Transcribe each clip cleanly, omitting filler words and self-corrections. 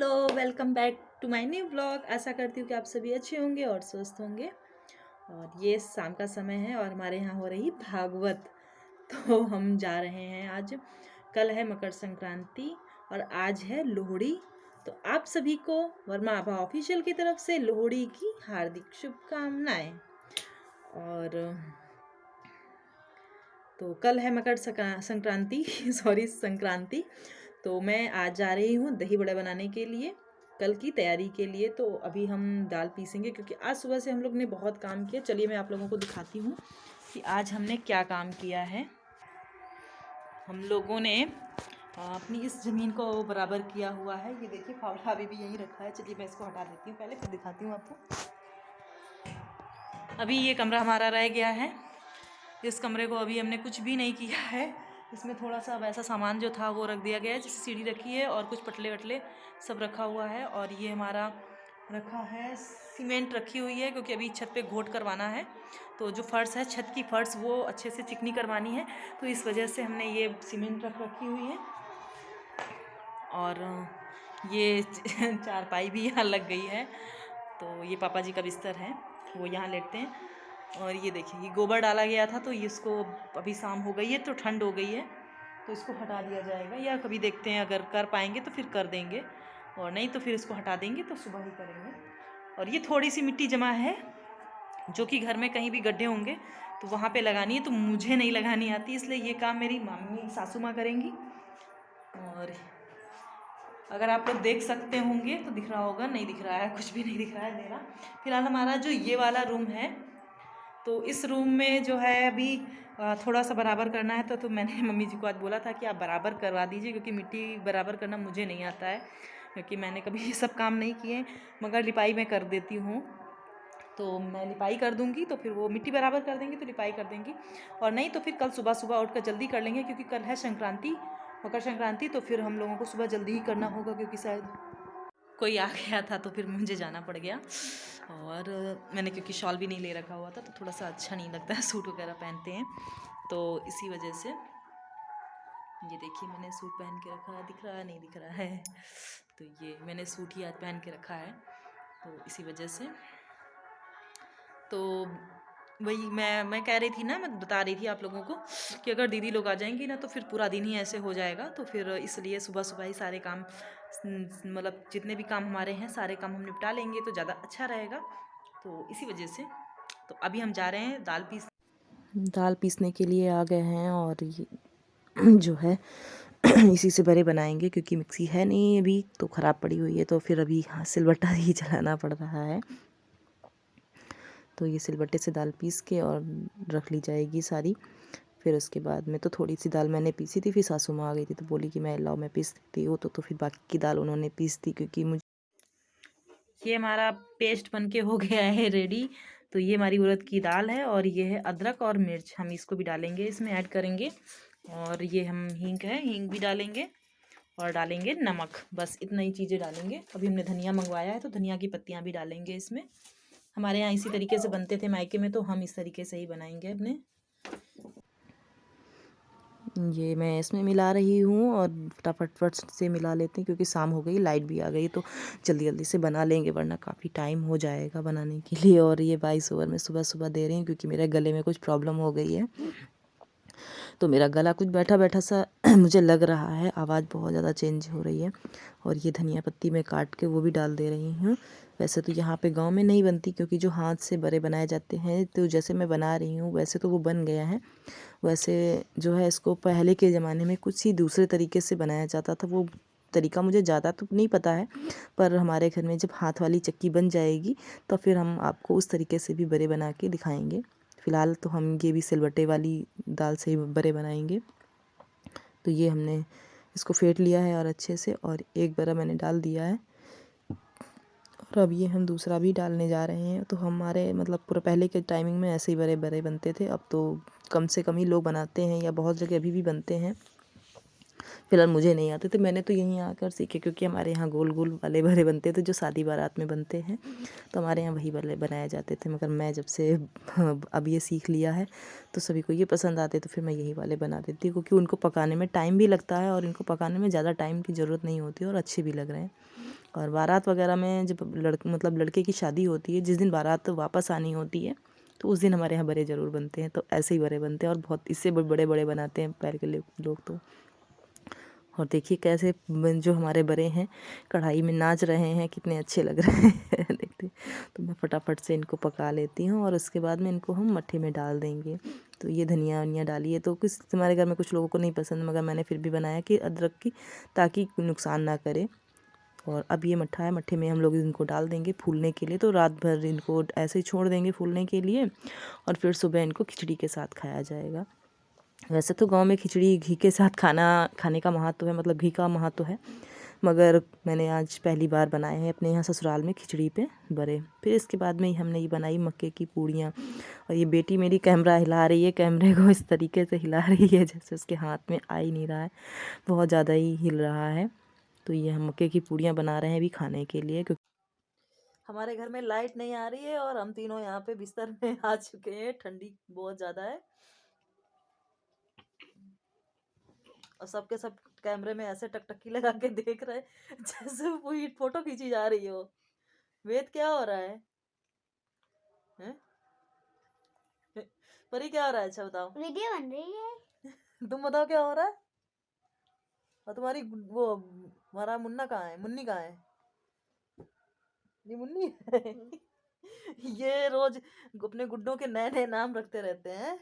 Hello, welcome back to my new blog. आशा करती हूँ कि आप सभी अच्छे होंगे और स्वस्थ होंगे। और ये शाम का समय है और हमारे यहाँ हो रही भागवत। तो हम जा रहे हैं आज। कल है मकर संक्रांति और आज है लोहड़ी। तो आप सभी को वर्मा आभा ऑफिशियल की तरफ से लोहड़ी की हार्दिक शुभकामनाएं। और तो कल है मकर संक्रांति सॉरी संक्रांति। तो मैं आज जा रही हूँ दही बड़े बनाने के लिए, कल की तैयारी के लिए। तो अभी हम दाल पीसेंगे क्योंकि आज सुबह से हम लोग ने बहुत काम किया। चलिए मैं आप लोगों को दिखाती हूँ कि आज हमने क्या काम किया है। हम लोगों ने अपनी इस ज़मीन को बराबर किया हुआ है। ये देखिए फावड़ा अभी भी यहीं रखा है। चलिए मैं इसको हटा देती हूँ पहले, फिर दिखाती हूँ आपको। अभी ये कमरा हमारा रह गया है। इस कमरे को अभी हमने कुछ भी नहीं किया है। इसमें थोड़ा सा वैसा सामान जो था वो रख दिया गया है, जैसे सीढ़ी रखी है और कुछ पटले वटले सब रखा हुआ है। और ये हमारा रखा है, सीमेंट रखी हुई है क्योंकि अभी छत पे घोट करवाना है। तो जो फर्श है, छत की फर्श वो अच्छे से चिकनी करवानी है, तो इस वजह से हमने ये सीमेंट रख रखी हुई है। और ये चारपाई भी यहाँ लग गई है। तो ये पापा जी का बिस्तर है, वो यहाँ लेटते हैं। और ये देखिए, ये गोबर डाला गया था तो इसको अभी शाम हो गई है तो ठंड हो गई है, तो इसको हटा दिया जाएगा। या कभी देखते हैं, अगर कर पाएंगे तो फिर कर देंगे, और नहीं तो फिर इसको हटा देंगे, तो सुबह ही करेंगे। और ये थोड़ी सी मिट्टी जमा है जो कि घर में कहीं भी गड्ढे होंगे तो वहाँ पे लगानी है, तो मुझे नहीं लगानी आती, इसलिए ये काम मेरी मम्मी सासू माँ करेंगी। और अगर आप लोग देख सकते होंगे तो दिख रहा होगा, नहीं दिख रहा है, कुछ भी नहीं दिख रहा है मेरा। फिलहाल हमारा जो ये वाला रूम है, तो इस रूम में जो है अभी थोड़ा सा बराबर करना है। तो मैंने मम्मी जी को आज बोला था कि आप बराबर करवा दीजिए, क्योंकि मिट्टी बराबर करना मुझे नहीं आता है, क्योंकि मैंने कभी ये सब काम नहीं किए। मगर लिपाई मैं कर देती हूँ, तो मैं लिपाई कर दूँगी तो फिर वो मिट्टी बराबर कर देंगी, तो लिपाई कर देंगी। और नहीं तो फिर कल सुबह सुबह उठ कर जल्दी कर लेंगे, क्योंकि कल है संक्रांति, मकर संक्रांति। तो फिर हम लोगों को सुबह जल्दी ही करना होगा, क्योंकि शायद कोई आ गया था तो फिर मुझे जाना पड़ गया। और मैंने क्योंकि शॉल भी नहीं ले रखा हुआ था, तो थोड़ा सा अच्छा नहीं लगता है, सूट वगैरह पहनते हैं, तो इसी वजह से। ये देखिए, मैंने सूट पहन के रखा है, दिख रहा है नहीं दिख रहा है, तो ये मैंने सूट ही आज पहन के रखा है, तो इसी वजह से। तो वही मैं कह रही थी ना, मैं बता रही थी आप लोगों को कि अगर दीदी लोग आ जाएंगी ना तो फिर पूरा दिन ही ऐसे हो जाएगा। तो फिर इसलिए सुबह सुबह ही सारे काम, मतलब जितने भी काम हमारे हैं सारे काम हम निपटा लेंगे तो ज़्यादा अच्छा रहेगा, तो इसी वजह से। तो अभी हम जा रहे हैं दाल पीसने के लिए आ गए हैं। और ये जो है इसी से बड़े बनाएंगे, क्योंकि मिक्सी है नहीं अभी, तो ख़राब पड़ी हुई है, तो फिर अभी सिलबट्टा ही चलाना पड़ रहा है। तो ये सिलबट्टे से दाल पीस के और रख ली जाएगी सारी। फिर उसके बाद में तो थोड़ी सी दाल मैंने पीसी थी, फिर सासू माँ आ गई थी तो बोली कि मैं लाओ मैं पीस देती हूँ, तो फिर बाकी की दाल उन्होंने पीस दी, क्योंकि मुझे ये हमारा पेस्ट बन के हो गया है रेडी। तो ये हमारी उड़द की दाल है, और ये है अदरक और मिर्च, हम इसको भी डालेंगे, इसमें ऐड करेंगे। और ये हम हींग है, हींग भी डालेंगे, और डालेंगे नमक, बस इतना ही चीज़ें डालेंगे। अभी हमने धनिया मंगवाया है तो धनिया की पत्तियाँ भी डालेंगे इसमें। हमारे यहाँ इसी तरीके से बनते थे मायके में, तो हम इस तरीके से ही बनाएंगे अपने। ये मैं इसमें मिला रही हूँ और फटाफट से मिला लेते हैं, क्योंकि शाम हो गई, लाइट भी आ गई, तो जल्दी जल्दी से बना लेंगे, वरना काफ़ी टाइम हो जाएगा बनाने के लिए। और ये 22 ओवर में सुबह सुबह दे रही हूँ, क्योंकि मेरे गले में कुछ प्रॉब्लम हो गई है, तो मेरा गला कुछ बैठा बैठा सा मुझे लग रहा है, आवाज़ बहुत ज़्यादा चेंज हो रही है। और ये धनिया पत्ती मैं काट के वो भी डाल दे रही हूँ। वैसे तो यहाँ पे गांव में नहीं बनती, क्योंकि जो हाथ से बड़े बनाए जाते हैं, तो जैसे मैं बना रही हूँ वैसे तो वो बन गया है। वैसे जो है, इसको पहले के ज़माने में कुछ ही दूसरे तरीके से बनाया जाता था, वो तरीका मुझे ज़्यादा तो नहीं पता है, पर हमारे घर में जब हाथ वाली चक्की बन जाएगी तो फिर हम आपको उस तरीके से भी बड़े बना के दिखाएंगे। फ़िलहाल तो हम ये भी सिलबट्टे वाली दाल से ही बड़े बनाएंगे। तो ये हमने इसको फेंट लिया है और अच्छे से, और एक बड़ा मैंने डाल दिया है, और अब ये हम दूसरा भी डालने जा रहे हैं। तो हमारे मतलब पूरा पहले के टाइमिंग में ऐसे ही बड़े बड़े बनते थे, अब तो कम से कम ही लोग बनाते हैं, या बहुत जगह अभी भी बनते हैं। फिलहाल मुझे नहीं आते थे, मैंने तो यहीं आकर सीखे, क्योंकि हमारे यहाँ गोल गोल वाले बड़े बनते थे जो शादी बारात में बनते हैं, तो हमारे यहाँ वही वाले बनाए जाते थे। मगर मैं जब से अब ये सीख लिया है तो सभी को ये पसंद आते, तो फिर मैं यही वाले बना देती हूँ, क्योंकि उनको पकाने में टाइम भी लगता है, और इनको पकाने में ज़्यादा टाइम की ज़रूरत नहीं होती, और अच्छे भी लग रहे हैं। और बारात वगैरह में जब मतलब लड़के की शादी होती है, जिस दिन बारात वापस आनी होती है तो उस दिन हमारे यहाँ बड़े ज़रूर बनते हैं। तो ऐसे ही बड़े बनते हैं और बहुत इससे बड़े बड़े बनाते हैं पहले के लोग तो। और देखिए कैसे जो हमारे बड़े हैं कढ़ाई में नाच रहे हैं, कितने अच्छे लग रहे हैं देखते। तो मैं फटाफट से इनको पका लेती हूँ और उसके बाद में इनको हम मट्ठे में डाल देंगे। तो ये धनिया वनिया डालिए, तो कुछ हमारे घर में कुछ लोगों को नहीं पसंद, मगर मैंने फिर भी बनाया कि अदरक की, ताकि नुकसान ना करे। और अब ये मट्ठा है, मट्ठे में हम लोग इनको डाल देंगे फूलने के लिए। तो रात भर इनको ऐसे ही छोड़ देंगे फूलने के लिए और फिर सुबह इनको खिचड़ी के साथ खाया जाएगा। वैसे तो गांव में खिचड़ी घी के साथ खाने का महत्व है, मतलब घी का महत्व है, मगर मैंने आज पहली बार बनाए हैं अपने यहाँ ससुराल में खिचड़ी पे बड़े। फिर इसके बाद में ही हमने ये बनाई मक्के की पूड़ियाँ। और ये बेटी मेरी कैमरा हिला रही है, कैमरे को इस तरीके से हिला रही है जैसे उसके हाथ में आ ही नहीं रहा है, बहुत ज़्यादा ही हिल रहा है। तो ये हम मक्के की पूड़ियाँ बना रहे हैं अभी खाने के लिए, क्योंकि हमारे घर में लाइट नहीं आ रही है और हम तीनों यहाँ पे बिस्तर में आ चुके हैं। ठंडी बहुत ज़्यादा है और सबके सब कैमरे में ऐसे टकटकी लगा के देख रहे हैं जैसे पूरी फोटो खींची जा रही हो। वेद क्या हो रहा है, हैं? परी क्या हो रहा है? अच्छा बताओ। वीडियो बन रही है। तुम बताओ क्या हो रहा है। और तुम्हारी वो हमारा मुन्ना कहाँ है, मुन्नी कहाँ है? ये मुन्नी है ये रोज अपने गुड्डों के नए नए नाम रखते रहते हैं।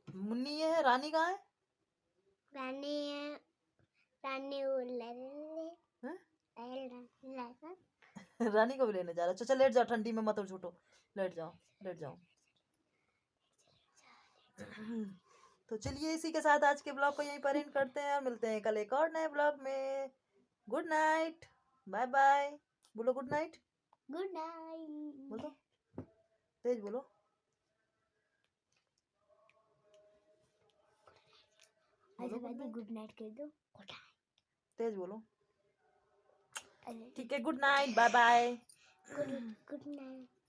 मुन्नी ये है, रानी कहाँ है? रानी है, रानी हैं? है? रानी को भी लेने जा रहा है। चल लेट जाओ, ठंडी में मत उठो, लेट जाओ लेट जाओ। तो चलिए इसी के साथ आज के ब्लॉग को यहीं पर एंड करते हैं और मिलते हैं कल एक और नए ब्लॉग में। Good night, bye bye. बोलो गुड नाइट, गुड नाइट। बोलो तेज बोलो। गुड नाइट कह दो। तेज बोलो। ठीक है, good night, bye bye. Good night.